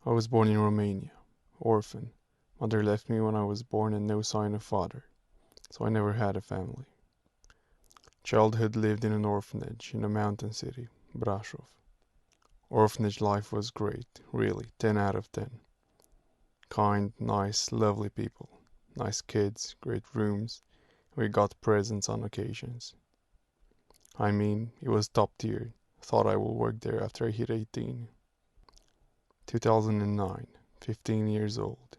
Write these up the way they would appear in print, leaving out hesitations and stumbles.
I was born in Romania, orphan. Mother left me when I was born and no sign of father, so I never had a family. Childhood lived in an orphanage in a mountain city, Brașov. Orphanage life was great, really, 10 out of 10. Kind, nice, lovely people, nice kids, great rooms, we got presents on occasions. I mean, it was top tier. Thought I will work there after I hit 18. 2009, 15 years old.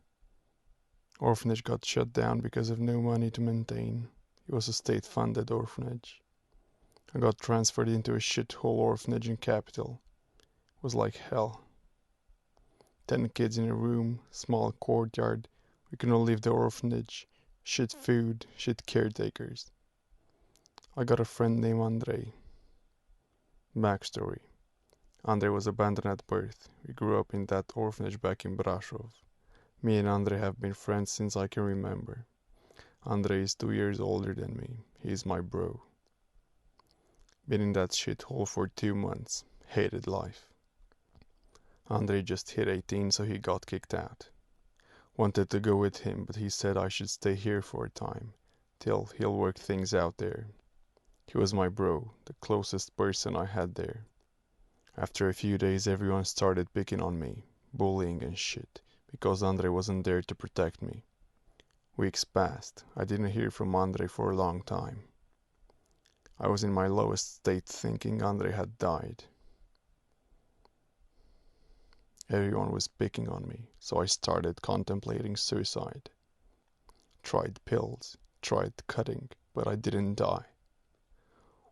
Orphanage got shut down because of no money to maintain. It was a state-funded orphanage. I got transferred into a shithole orphanage in capital. It was like hell. 10 kids in a room, small courtyard. We couldn't leave the orphanage. Shit food, shit caretakers. I got a friend named Andrei. Backstory. Andrei was abandoned at birth. We grew up in that orphanage back in Brașov. Me and Andrei have been friends since I can remember. Andrei is 2 years older than me. He's my bro. Been in that shithole for 2 months. Hated life. Andrei just hit 18, so he got kicked out. Wanted to go with him, but he said I should stay here for a time, till he'll work things out there. He was my bro, the closest person I had there. After a few days everyone started picking on me, bullying and shit, because Andrei wasn't there to protect me. Weeks passed. I didn't hear from Andrei for a long time. I was in my lowest state thinking Andrei had died. Everyone was picking on me, so I started contemplating suicide. Tried pills, tried cutting, but I didn't die.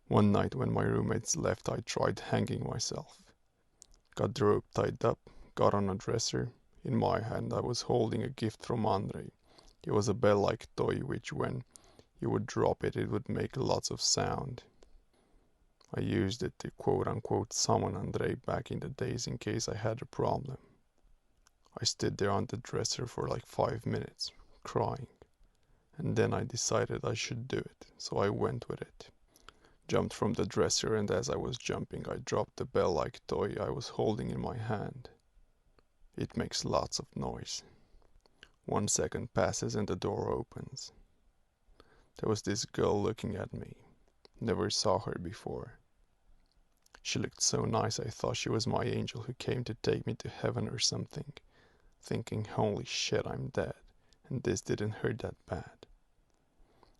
One night when my roommates left, I tried hanging myself. Got the rope tied up, got on a dresser. In my hand I was holding a gift from Andrei. It was a bell-like toy which when you would drop it, it would make lots of sound. I used it to quote-unquote summon Andrei back in the days in case I had a problem. I stood there on the dresser for like 5 minutes, crying. And then I decided I should do it, so I went with it. Jumped from the dresser, and as I was jumping I dropped the bell-like toy I was holding in my hand. It makes lots of noise. 1 second passes and the door opens. There was this girl looking at me. Never saw her before. She looked so nice I thought she was my angel who came to take me to heaven or something. Thinking, holy shit, I'm dead, and this didn't hurt that bad.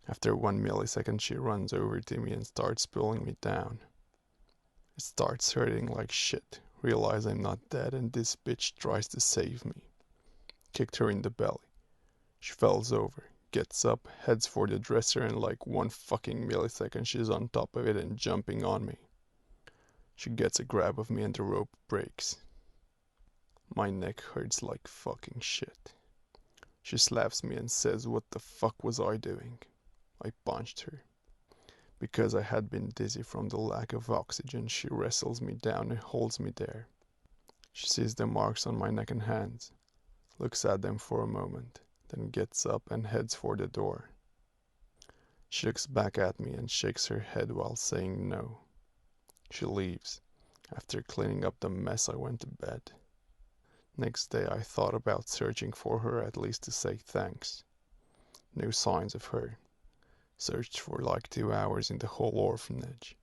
After 1 millisecond she runs over to me and starts pulling me down. It starts hurting like shit. Realize I'm not dead and this bitch tries to save me. Kicked her in the belly. She falls over, gets up, heads for the dresser, and like 1 fucking millisecond she's on top of it and jumping on me. She gets a grab of me and the rope breaks. My neck hurts like fucking shit. She slaps me and says what the fuck was I doing? I punched her. Because I had been dizzy from the lack of oxygen, she wrestles me down and holds me there. She sees the marks on my neck and hands, looks at them for a moment, then gets up and heads for the door. She looks back at me and shakes her head while saying no. She leaves. After cleaning up the mess, I went to bed. Next day I thought about searching for her at least to say thanks. No signs of her. Searched for like 2 hours in the whole orphanage.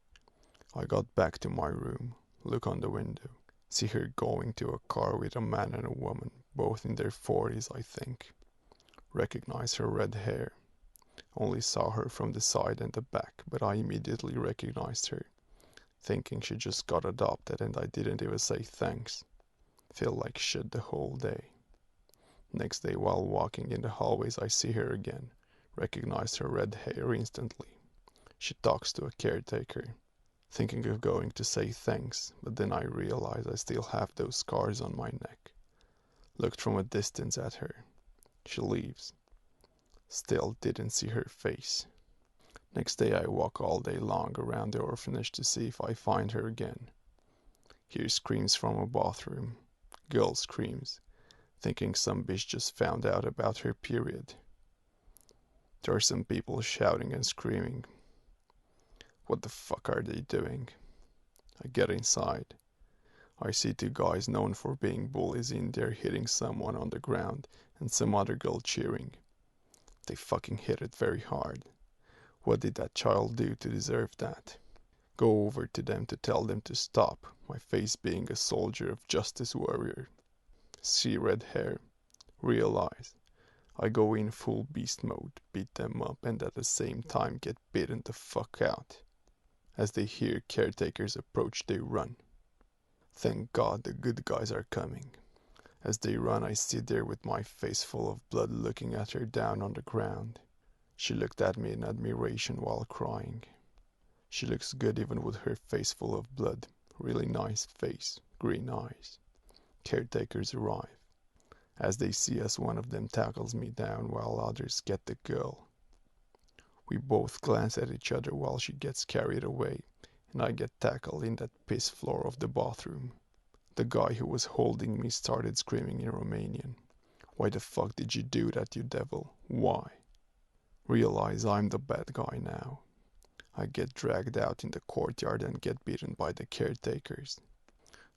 I got back to my room, look on the window, see her going to a car with a man and a woman, both in their 40s I think. Recognize her red hair. Only saw her from the side and the back, but I immediately recognized her. Thinking she just got adopted and I didn't even say thanks. Feel like shit the whole day. Next day while walking in the hallways I see her again. Recognize her red hair instantly. She talks to a caretaker. Thinking of going to say thanks, but then I realize I still have those scars on my neck. Looked from a distance at her. She leaves. Still didn't see her face. Next day I walk all day long around the orphanage to see if I find her again. Hear screams from a bathroom. Girl screams, thinking some bitch just found out about her period. There are some people shouting and screaming. What the fuck are they doing? I get inside. I see two guys known for being bullies in there hitting someone on the ground and some other girl cheering. They fucking hit it very hard. What did that child do to deserve that? Go over to them to tell them to stop, my face being a soldier of justice warrior. See red hair, realize. I go in full beast mode, beat them up and at the same time get beaten the fuck out. As they hear caretakers approach, they run. Thank God the good guys are coming. As they run, I sit there with my face full of blood looking at her down on the ground. She looked at me in admiration while crying. She looks good even with her face full of blood. Really nice face, green eyes. Caretakers arrive. As they see us, one of them tackles me down while others get the girl. We both glance at each other while she gets carried away, and I get tackled in that piss floor of the bathroom. The guy who was holding me started screaming in Romanian. Why the fuck did you do that, you devil? Why? Realize I'm the bad guy now. I get dragged out in the courtyard and get beaten by the caretakers.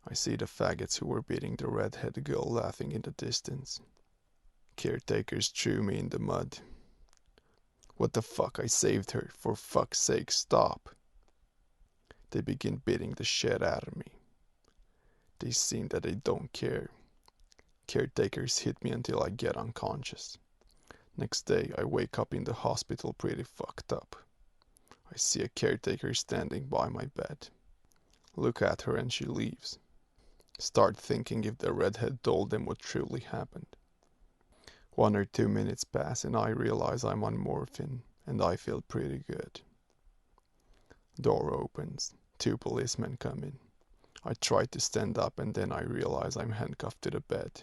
I see the faggots who were beating the redhead girl laughing in the distance. Caretakers threw me in the mud. What the fuck, I saved her. For fuck's sake, stop. They begin beating the shit out of me. They seem that they don't care. Caretakers hit me until I get unconscious. Next day, I wake up in the hospital pretty fucked up. I see a caretaker standing by my bed. Look at her and she leaves. Start thinking if the redhead told them what truly happened. 1 or 2 minutes pass and I realize I'm on morphine and I feel pretty good. Door opens. 2 policemen come in. I try to stand up and then I realize I'm handcuffed to the bed.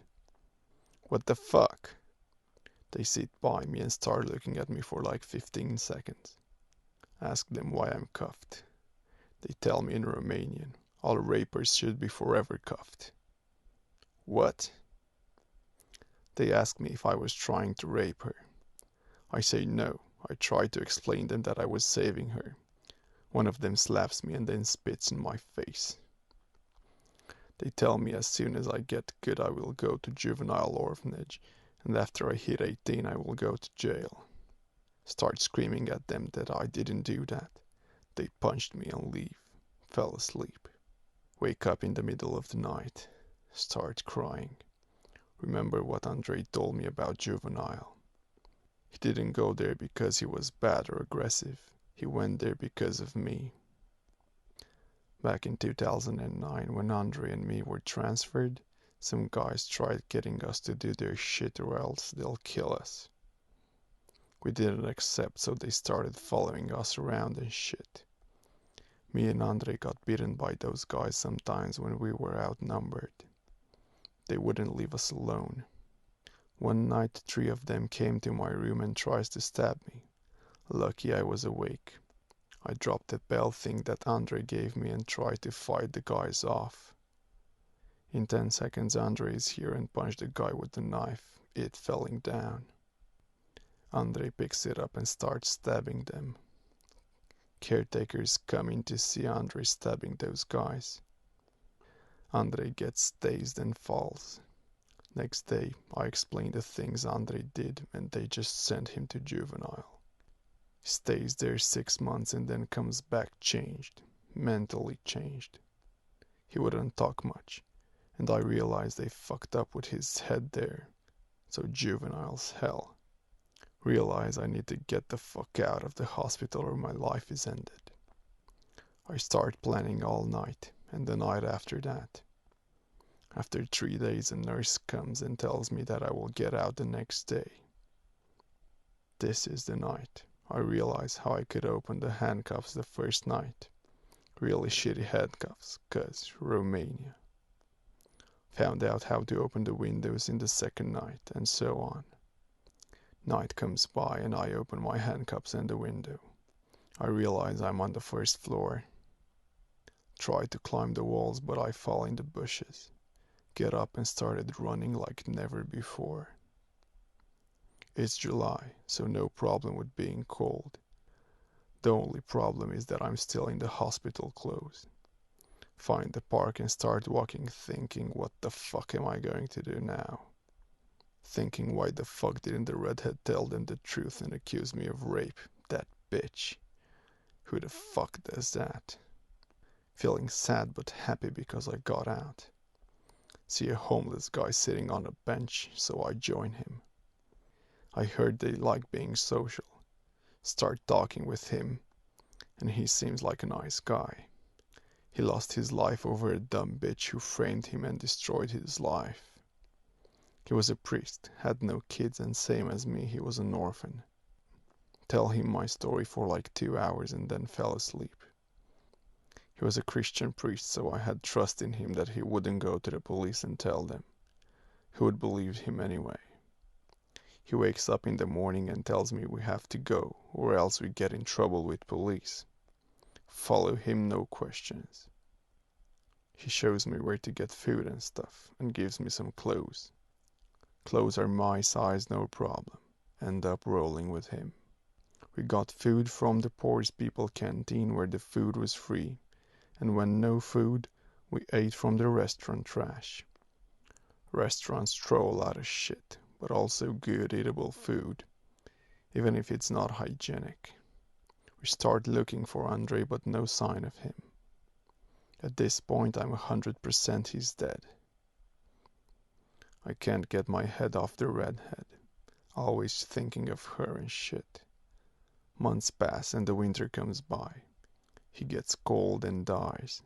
What the fuck? They sit by me and start looking at me for like 15 seconds. Ask them why I'm cuffed. They tell me in Romanian, all rapers should be forever cuffed. What? They ask me if I was trying to rape her. I say no. I try to explain them that I was saving her. One of them slaps me and then spits in my face. They tell me as soon as I get good I will go to juvenile orphanage, and after I hit 18 I will go to jail. Start screaming at them that I didn't do that. They punched me and leave. Fell asleep. Wake up in the middle of the night. Start crying. Remember what Andre told me about juvenile. He didn't go there because he was bad or aggressive. He went there because of me. Back in 2009, when Andre and me were transferred, some guys tried getting us to do their shit or else they'll kill us. We didn't accept, so they started following us around and shit. Me and Andre got beaten by those guys sometimes when we were outnumbered. They wouldn't leave us alone. One night 3 of them came to my room and tries to stab me. Lucky I was awake. I dropped the bell thing that Andre gave me and tried to fight the guys off. In 10 seconds Andre is here and punched the guy with the knife, it falling down. Andre picks it up and starts stabbing them. Caretakers come in to see Andre stabbing those guys. Andre gets dazed and falls. Next day, I explain the things Andre did and they just sent him to juvenile. He stays there 6 months and then comes back changed, mentally changed. He wouldn't talk much, and I realized they fucked up with his head there. So juvenile's hell. Realize I need to get the fuck out of the hospital or my life is ended. I start planning all night and the night after that. After 3 days a nurse comes and tells me that I will get out the next day. This is the night. I realize how I could open the handcuffs the first night. Really shitty handcuffs, 'cause Romania. Found out how to open the windows in the second night, and so on. Night comes by and I open my handcuffs and the window. I realize I'm on the first floor. Try to climb the walls but I fall in the bushes. Get up and started running like never before. It's July, so no problem with being cold. The only problem is that I'm still in the hospital clothes. Find the park and start walking, thinking, what the fuck am I going to do now? Thinking, why the fuck didn't the redhead tell them the truth and accuse me of rape? That bitch. Who the fuck does that? Feeling sad but happy because I got out. See a homeless guy sitting on a bench, so I join him. I heard they like being social. Start talking with him, and he seems like a nice guy. He lost his life over a dumb bitch who framed him and destroyed his life. He was a priest, had no kids, and same as me, he was an orphan. Tell him my story for like 2 hours and then fell asleep. He was a Christian priest, so I had trust in him that he wouldn't go to the police and tell them. Who would believe him anyway? He wakes up in the morning and tells me we have to go, or else we get in trouble with police. Follow him, no questions. He shows me where to get food and stuff, and gives me some clothes. Clothes are my size, no problem. End up rolling with him. We got food from the poorest people canteen where the food was free, and when no food, we ate from the restaurant trash. Restaurants throw a lot of shit, but also good eatable food, even if it's not hygienic. We start looking for Andre, but no sign of him. At this point, I'm 100% he's dead. I can't get my head off the redhead, always thinking of her and shit. Months pass and the winter comes by. He gets cold and dies.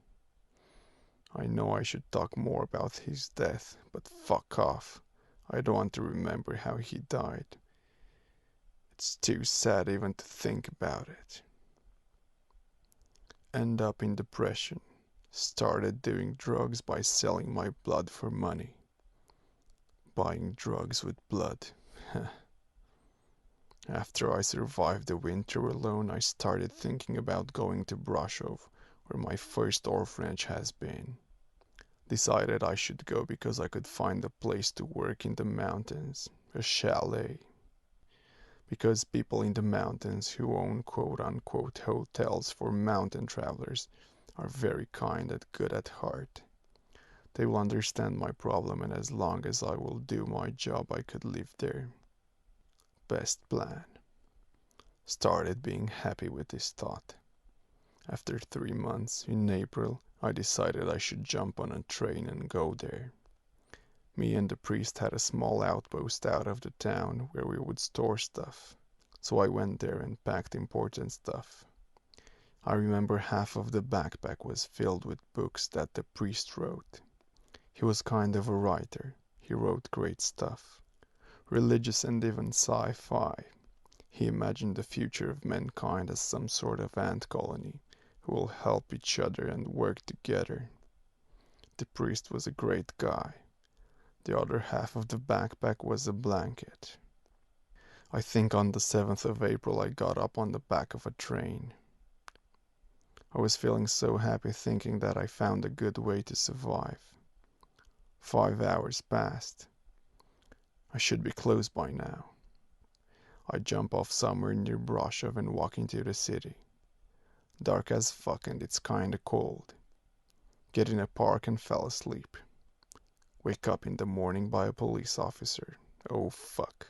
I know I should talk more about his death, but fuck off. I don't want to remember how he died. It's too sad even to think about it. End up in depression. Started doing drugs by selling my blood for money. Buying drugs with blood. After I survived the winter alone, I started thinking about going to Brasov, where my first orphanage has been. Decided I should go because I could find a place to work in the mountains, a chalet. Because people in the mountains who own quote-unquote hotels for mountain travelers are very kind and good at heart. They will understand my problem, and as long as I will do my job, I could live there. Best plan. Started being happy with this thought. After 3 months, in April, I decided I should jump on a train and go there. Me and the priest had a small outpost out of the town where we would store stuff, so I went there and packed important stuff. I remember half of the backpack was filled with books that the priest wrote. He was kind of a writer. He wrote great stuff. Religious and even sci-fi. He imagined the future of mankind as some sort of ant colony who will help each other and work together. The priest was a great guy. The other half of the backpack was a blanket. I think on the 7th of April I got up on the back of a train. I was feeling so happy thinking that I found a good way to survive. 5 hours passed. I should be close by now. I jump off somewhere near Brasov and walk into the city. Dark as fuck and it's kinda cold. Get in a park and fell asleep. Wake up in the morning by a police officer. Oh fuck.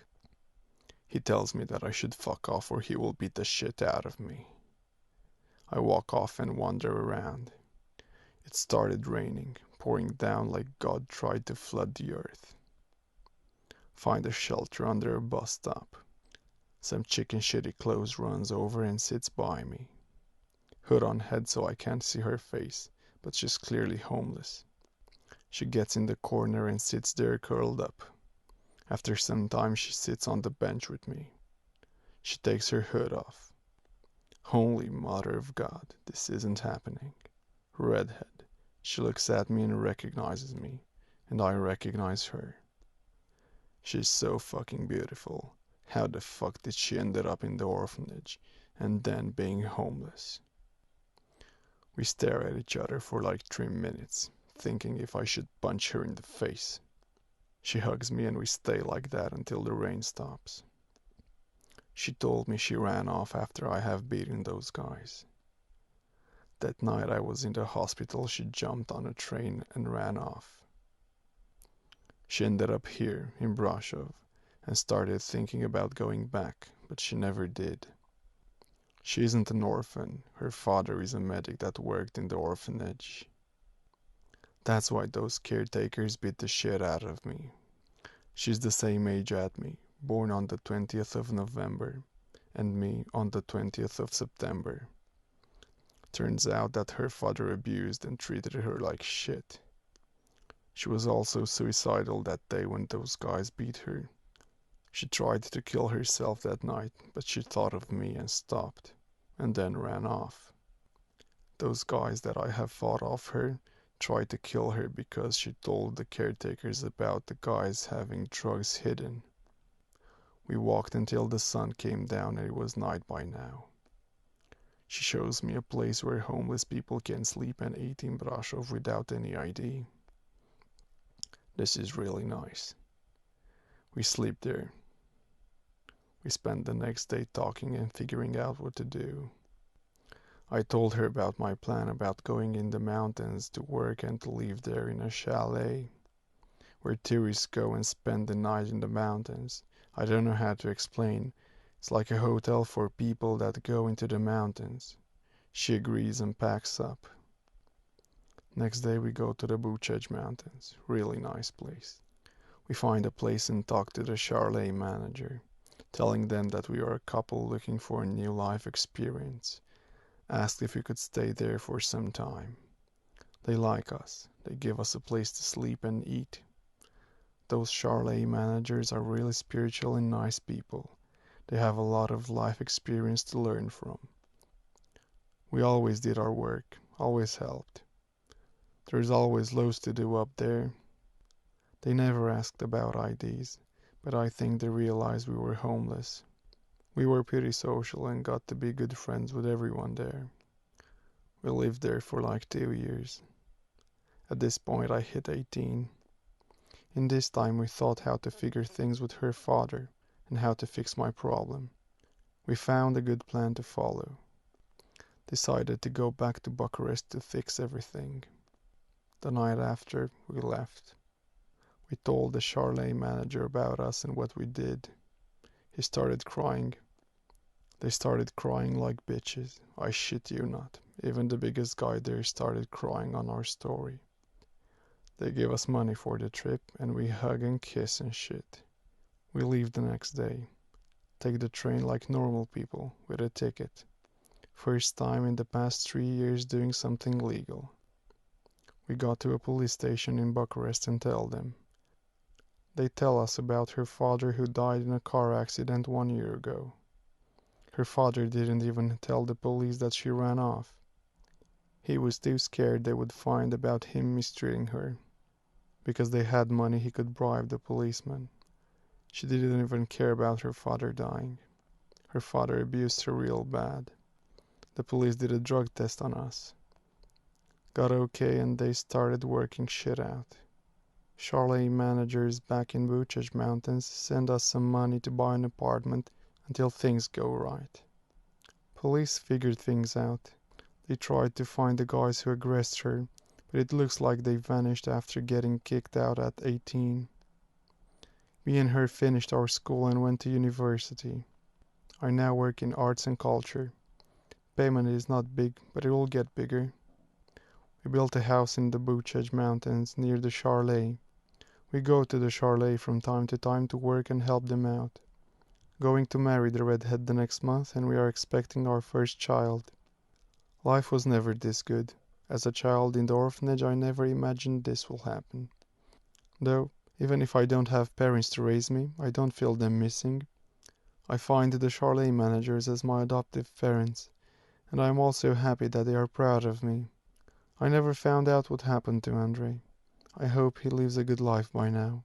He tells me that I should fuck off or he will beat the shit out of me. I walk off and wander around. It started raining, pouring down like God tried to flood the earth. Find a shelter under a bus stop. Some chick in shitty clothes runs over and sits by me. Hood on head so I can't see her face, but she's clearly homeless. She gets in the corner and sits there curled up. After some time she sits on the bench with me. She takes her hood off. Holy Mother of God, this isn't happening. Redhead. She looks at me and recognizes me, and I recognize her. She's so fucking beautiful. How the fuck did she end up in the orphanage, and then being homeless? We stare at each other for like 3 minutes, thinking if I should punch her in the face. She hugs me and we stay like that until the rain stops. She told me she ran off after I have beaten those guys. That night I was in the hospital, she jumped on a train and ran off. She ended up here, in Brasov, and started thinking about going back, but she never did. She isn't an orphan. Her father is a medic that worked in the orphanage. That's why those caretakers beat the shit out of me. She's the same age as me, born on the 20th of November, and me on the 20th of September. Turns out that her father abused and treated her like shit. She was also suicidal that day when those guys beat her. She tried to kill herself that night, but she thought of me and stopped, and then ran off. Those guys that I have fought off her tried to kill her because she told the caretakers about the guys having drugs hidden. We walked until the sun came down and it was night by now. She shows me a place where homeless people can sleep and eat in Brasov without any ID. This is really nice. We sleep there. We spend the next day talking and figuring out what to do. I told her about my plan about going in the mountains to work and to live there in a chalet, where tourists go and spend the night in the mountains. I don't know how to explain. It's like a hotel for people that go into the mountains. She agrees and packs up. Next day we go to the Buchej Mountains. Really nice place. We find a place and talk to the chalet manager, telling them that we are a couple looking for a new life experience. Asked if we could stay there for some time. They like us. They give us a place to sleep and eat. Those chalet managers are really spiritual and nice people. They have a lot of life experience to learn from. We always did our work, always helped. There's always loads to do up there. They never asked about IDs, but I think they realized we were homeless. We were pretty social and got to be good friends with everyone there. We lived there for like 2 years. At this point I hit 18. In this time we thought how to figure things with her father and how to fix my problem. We found a good plan to follow. Decided to go back to Bucharest to fix everything. The night after we left, we told the chalet manager about us and what we did. He started crying. They started crying like bitches. I shit you not. Even the biggest guy there started crying on our story. They gave us money for the trip and we hug and kiss and shit. We leave the next day. Take the train like normal people with a ticket. First time in the past 3 years doing something legal. We got to a police station in Bucharest and tell them. They tell us about her father who died in a car accident 1 year ago. Her father didn't even tell the police that she ran off. He was too scared they would find about him mistreating her. Because they had money he could bribe the policeman. She didn't even care about her father dying. Her father abused her real bad. The police did a drug test on us. Got okay and they started working shit out. Chalet managers back in Buchej Mountains send us some money to buy an apartment until things go right. Police figured things out. They tried to find the guys who aggressed her, but it looks like they vanished after getting kicked out at 18. Me and her finished our school and went to university. I now work in arts and culture. Payment is not big, but it will get bigger. We built a house in the Buchej Mountains near the chalet. We go to the chalet from time to time to work and help them out. Going to marry the redhead the next month and we are expecting our first child. Life was never this good. As a child in the orphanage I never imagined this will happen. Though, even if I don't have parents to raise me, I don't feel them missing. I find the chalet managers as my adoptive parents, and I am also happy that they are proud of me. I never found out what happened to Andrei. I hope he lives a good life by now.